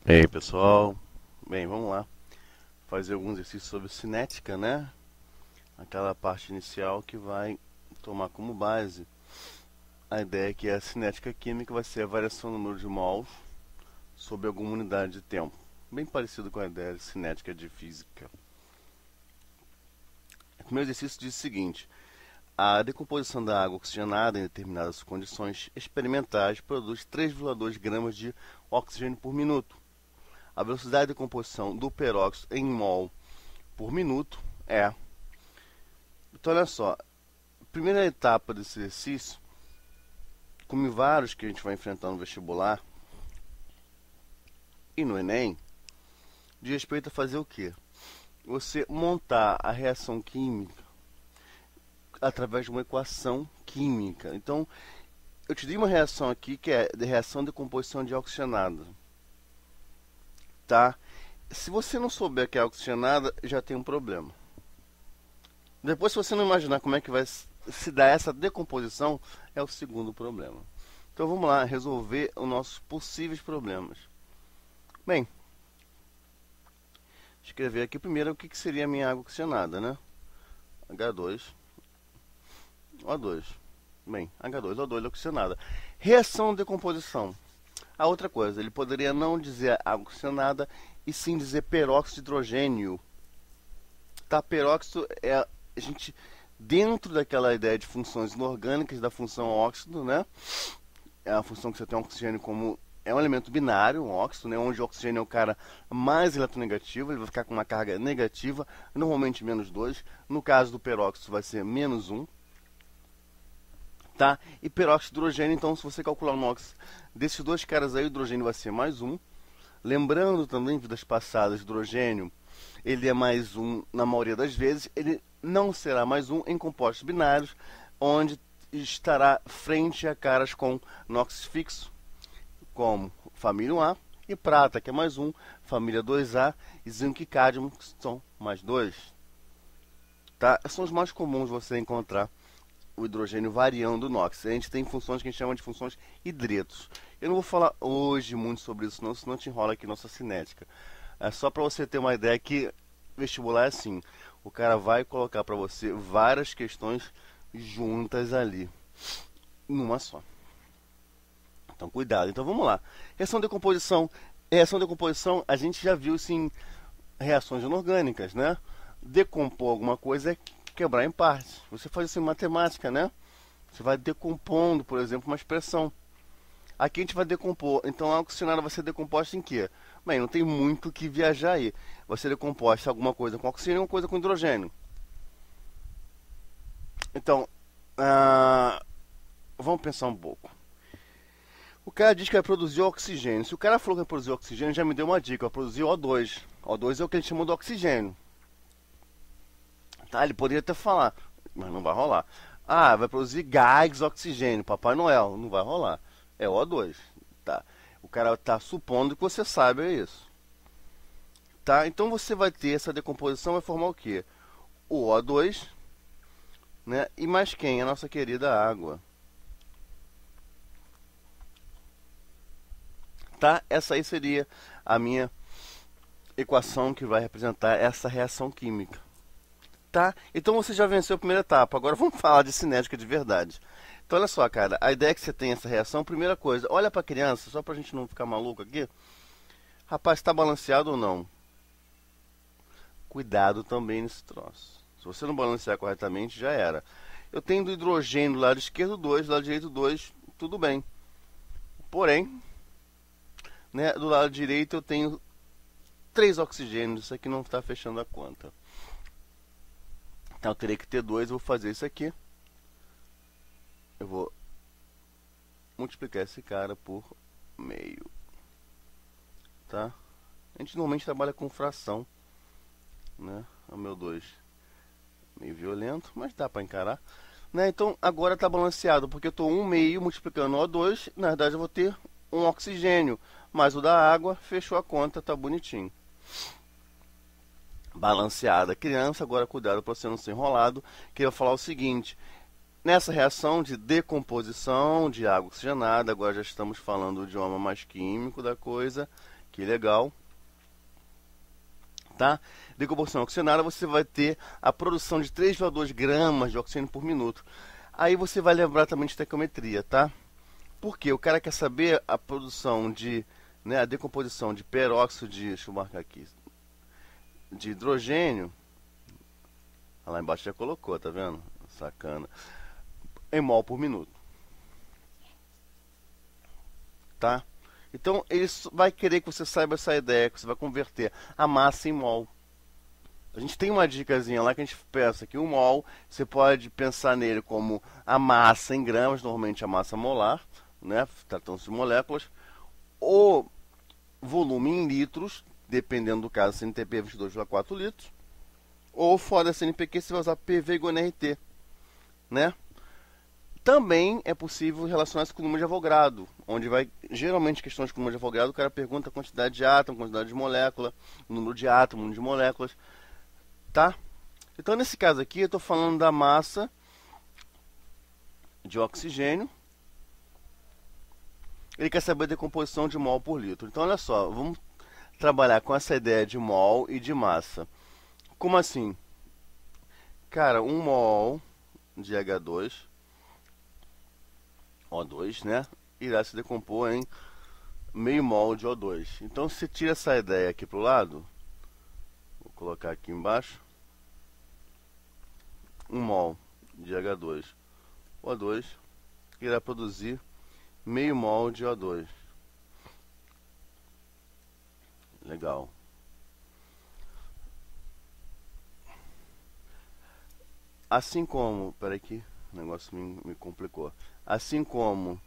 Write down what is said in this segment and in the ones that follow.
E aí, pessoal? Bem, vamos lá fazer alguns exercícios sobre cinética, né? Aquela parte inicial que vai tomar como base a ideia que a cinética química vai ser a variação do número de mols sob alguma unidade de tempo. Bem parecido com a ideia de cinética de física. O primeiro exercício diz o seguinte: a decomposição da água oxigenada em determinadas condições experimentais produz 3,2 gramas de oxigênio por minuto. A velocidade de decomposição do peróxido em mol por minuto é. Então, olha só, a primeira etapa desse exercício, como em vários que a gente vai enfrentar no vestibular e no Enem, diz respeito a fazer o quê? Você montar a reação química através de uma equação química. Então, eu te dei uma reação aqui que é de reação de decomposição de oxigenada. Tá? Se você não souber que é oxigenada, já tem um problema. Depois, se você não imaginar como é que vai se dar essa decomposição, é o segundo problema. Então vamos lá resolver os nossos possíveis problemas. Bem, escrever aqui primeiro o que seria a minha água oxigenada, né? H2O2. Bem, H2O2 oxigenada. Reação de decomposição. A outra coisa, ele poderia não dizer água oxigenada e sim dizer peróxido de hidrogênio. Tá? Peróxido é a gente dentro daquela ideia de funções inorgânicas da função óxido, né? É a função que você tem o oxigênio como é um elemento binário, um óxido, né? Onde o oxigênio é o cara mais eletronegativo, ele vai ficar com uma carga negativa, normalmente menos 2. No caso do peróxido vai ser menos 1. Tá? E peróxido de hidrogênio, então, se você calcular o NOx desses dois caras aí, o hidrogênio vai ser mais 1. Lembrando também, vidas passadas, hidrogênio, ele é mais 1 na maioria das vezes, ele não será mais 1 em compostos binários, onde estará frente a caras com NOx fixo, como família 1A, e prata, que é mais 1, família 2A, e zinco e cádmio, que são mais 2. Tá? São os mais comuns você encontrar o hidrogênio variando o NOx. A gente tem funções que a gente chama de funções hidretos. Eu não vou falar hoje muito sobre isso, não, senão te enrola aqui nossa cinética. É só para você ter uma ideia que vestibular é assim. O cara vai colocar para você várias questões juntas ali, numa só. Então, cuidado. Então, vamos lá. Reação de decomposição. Reação de decomposição, a gente já viu isso em reações inorgânicas, né? Decompor alguma coisa é quebrar em partes. Você faz isso em matemática, né? Você vai decompondo, por exemplo, uma expressão. Aqui a gente vai decompor. Então, a oxigenada vai ser decomposta em quê? Bem, não tem muito o que viajar aí. Vai ser decomposta alguma coisa com oxigênio e alguma coisa com hidrogênio. Então, vamos pensar um pouco. O cara diz que vai produzir oxigênio. Se o cara falou que vai produzir oxigênio, já me deu uma dica. Vai produzir O2. O2 é o que ele chama de oxigênio. Tá? Ele poderia até falar, mas não vai rolar. Ah, vai produzir gás oxigênio. Papai Noel. Não vai rolar. É O2. Tá? O cara está supondo que você sabe isso. Tá? Então você vai ter essa decomposição, vai formar o quê? O O2, né? E mais quem? A nossa querida água. Tá? Essa aí seria a minha equação que vai representar essa reação química. Tá? Então você já venceu a primeira etapa. Agora vamos falar de cinética de verdade. Então olha só, cara, a ideia é que você tem essa reação, primeira coisa, olha para a criança, só para a gente não ficar maluco aqui. Rapaz, está balanceado ou não? Cuidado também nesse troço. Se você não balancear corretamente, já era. Eu tenho do hidrogênio do lado esquerdo 2, do lado direito 2, tudo bem. Porém, né, do lado direito eu tenho 3 oxigênios, isso aqui não está fechando a conta. Então eu teria que ter 2, eu vou fazer isso aqui. Eu vou multiplicar esse cara por meio. Tá? A gente normalmente trabalha com fração, né? O meu 2 meio violento, mas dá para encarar. Né? Então agora está balanceado, porque eu estou 1 meio multiplicando O2, na verdade eu vou ter um oxigênio, mas o da água fechou a conta, tá bonitinho. Balanceada criança, agora cuidado para você não ser enrolado, que eu vou falar o seguinte: nessa reação de decomposição de água oxigenada, agora já estamos falando do idioma mais químico da coisa, Que legal. Tá? Decomposição oxigenada, você vai ter a produção de 3,2 gramas de oxigênio por minuto. Aí você vai lembrar também de estequiometria, tá? Porque o cara quer saber a produção de, né, a decomposição de peróxido de, deixa eu marcar aqui, de hidrogênio. Lá embaixo já colocou, tá vendo? Sacana. Em mol por minuto. Tá? Então ele vai querer que você saiba essa ideia, que você vai converter a massa em mol. A gente tem uma dicasinha lá que a gente pensa que o mol, você pode pensar nele como a massa em gramas, normalmente a massa molar, né, tratando-se de moléculas, o volume em litros, dependendo do caso, CNTP 22,4 litros, ou fora da CNPq você vai usar PV igual a NRT, né? Também é possível relacionar isso com o número de Avogadro, onde vai, geralmente, questões com o número de Avogadro, o cara pergunta a quantidade de átomo, quantidade de molécula, o número de átomo, o número de moléculas, tá? Então, nesse caso aqui, eu estou falando da massa de oxigênio. Ele quer saber a decomposição de mol por litro. Então, olha só, vamos trabalhar com essa ideia de mol e de massa. Como assim? Cara, 1 mol de H2, O2, né? Irá se decompor em meio mol de O2. Então, se tira essa ideia aqui para o lado, vou colocar aqui embaixo, 1 mol de H2, O2, irá produzir meio mol de O2. Legal. Assim como, peraí que o negócio me complicou. Assim como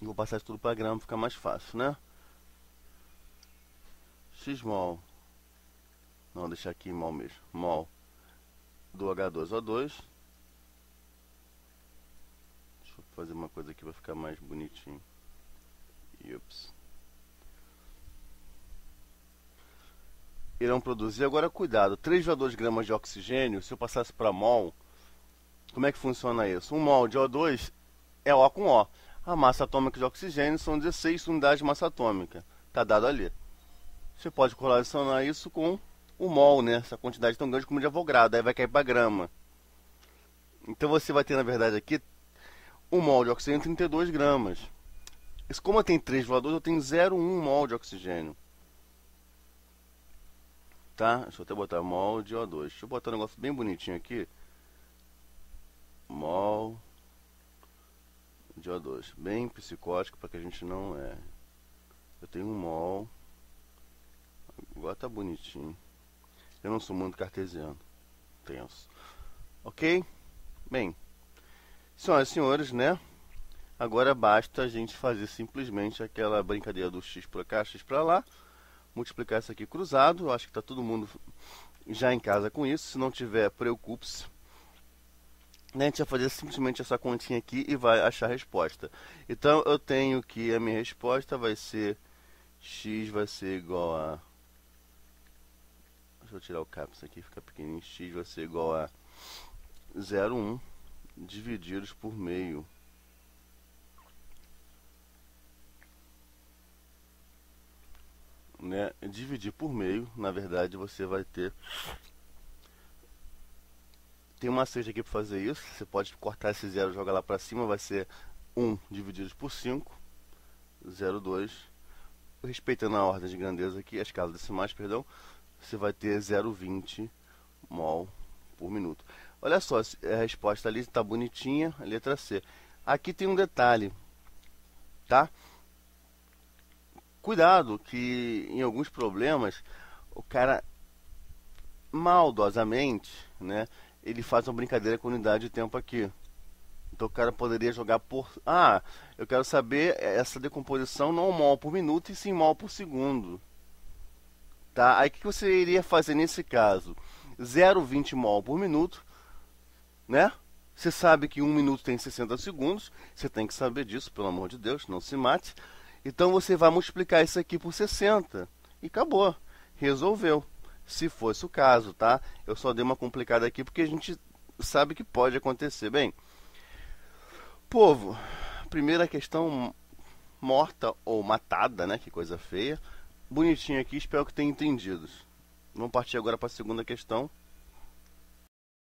vou passar isso tudo para grama, fica mais fácil, né? X mol, não, deixar aqui mol mesmo, mol do H2O2. Deixa eu fazer uma coisa aqui para ficar mais bonitinho. Ups. Irão produzir, agora cuidado, 3,2 gramas de oxigênio, se eu passasse para mol, como é que funciona isso? 1 mol de O2 é O com O. A massa atômica de oxigênio são 16 unidades de massa atômica. Está dado ali. Você pode correlacionar isso com o mol, né? Essa quantidade tão grande como de Avogadro, aí vai cair para grama. Então você vai ter, na verdade, aqui 1 mol de oxigênio 32 gramas. Isso, como eu tenho 3,2, eu tenho 0,1 mol de oxigênio. Tá? Deixa eu até botar mol de O2. Deixa eu botar um negócio bem bonitinho aqui. Mol de O2. Bem psicótico para que a gente não erre. Eu tenho 1 mol. Agora tá bonitinho. Eu não sou muito cartesiano. Tenso. Ok? Bem, senhoras e senhores, né? Agora basta a gente fazer simplesmente aquela brincadeira do x para cá, x para lá. Multiplicar isso aqui cruzado. Eu acho que está todo mundo já em casa com isso. Se não tiver, preocupe-se. A gente vai fazer simplesmente essa continha aqui e vai achar a resposta. Então eu tenho que a minha resposta vai ser x vai ser igual a... Deixa eu tirar o caps aqui, fica pequenininho. X vai ser igual a 0,1 divididos por meio. Né? Dividir por meio, na verdade você vai ter... Tem uma macete aqui para fazer isso. Você pode cortar esse zero e jogar lá para cima. Vai ser 1 dividido por 5. 0,2. Respeitando a ordem de grandeza aqui, as casas decimais, perdão. Você vai ter 0,20 mol por minuto. Olha só, a resposta ali está bonitinha, a letra C. Aqui tem um detalhe, tá? Cuidado que em alguns problemas o cara maldosamente, né, ele faz uma brincadeira com unidade de tempo aqui. Então o cara poderia jogar por... Ah, eu quero saber essa decomposição não mol por minuto e sim mol por segundo. Tá? Aí o que você iria fazer nesse caso? 0,20 mol por minuto, né? Você sabe que 1 minuto tem 60 segundos. Você tem que saber disso, pelo amor de Deus, não se mate. Então você vai multiplicar isso aqui por 60 e acabou. Resolveu. Se fosse o caso, tá? Eu só dei uma complicada aqui porque a gente sabe que pode acontecer. Bem, povo, primeira questão morta ou matada, né? Que coisa feia. Bonitinho aqui, espero que tenham entendido. Vamos partir agora para a segunda questão.